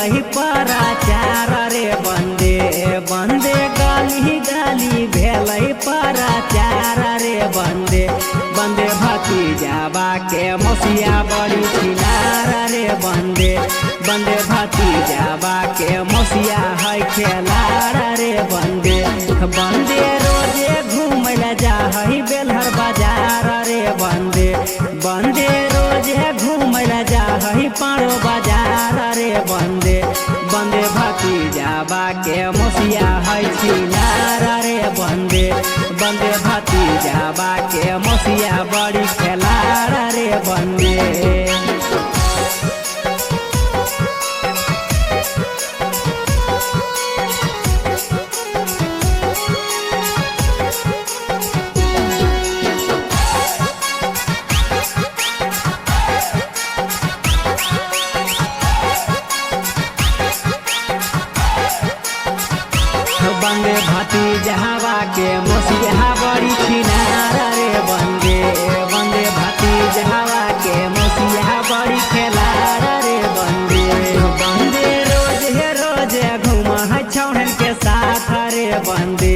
भेलहि पराचार रे बंदे बंदे गाली गाली भेलहि पराचार रे बंदे बंदे भतीजाबा के मौसिया बड़ी खिलार रे बंदे बंदे भतीजाबा के मौसिया है खेलार रे बंदे बंदे रोजे घूमला जा है बेलहर बाजार रे बंदे बंदे रोजे घूमला जा है पारो बाजार रे बंदे बंदे भतीजाबा के मौसिया है खिलार रे बंदे बंदे भतीजाबा के मौसिया बड़ी खेलार रे बंदे। बंदे भतीजाबा के मौसिया बड़ी खिलार रे बंदे बंदे भतीजाबा के मौसिया बड़ी खेलार रे बंदे बंदे रोज घूम है छौहन के साथ रे बंदे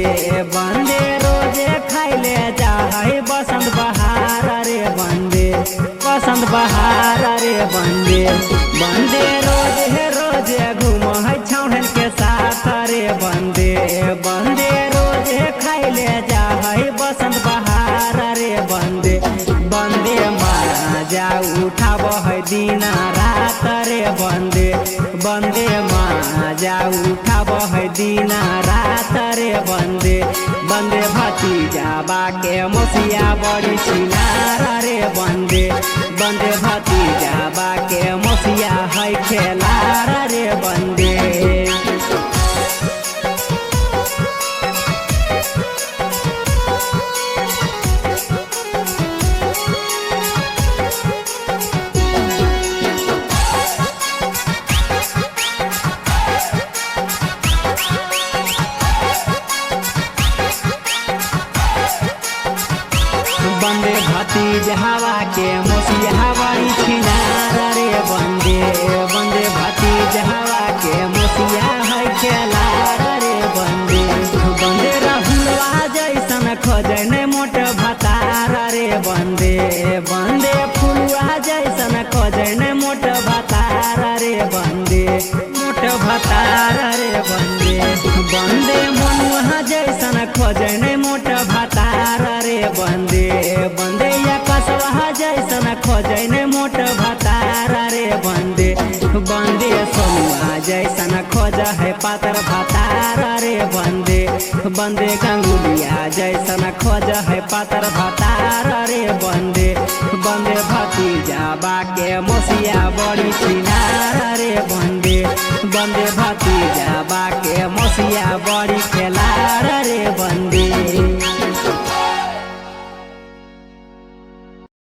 बंदे रोजे खाइले जा है बसंत बहार रे बंदे बसंत बहार रे बंदे बंदे रोज घूम है छौहन के साथ रे बंदे बंदे रोजे खाइले जा है बसंत बहार रे बंदे बंदे माजा उठाब है दिन रात रे बंदे बंदे माजा उठाब है दिन रात रे बंदे बंदे भतीजाबा के मौसिया बड़ी खिलार रे बंदे बंदे भतीजाबा के मौसिया है खेलार रे बंदे। बंदे भतीजाबा के मौसिया बड़ी खिलार रे बंदे बंदे भतीजाबा के मौसिया है खेलार रे बंदे बंदे रहुलवा जैसन खोजे ने मोट भतार रे बंदे बंदे फुलवा जैसन खोजे ने मोट भतार रे बंदे मोट भतार रे बंदे बंदे मनुआ जैसन खोजे ने मोट भतार रे बंदे बंदे या कसवा जैसन खोजे ने मोट भतार रे बंदे बंदे सोनुआ जैसन खोज है पातर भतार रे बंदे बंदे गंगुलिया जैसन खोज है पातर भतार रे बंदे बंदे भतीजाबा के मौसिया बड़ी खिलार रे बंदे बंदे भतीजाबा के मौसिया बड़ी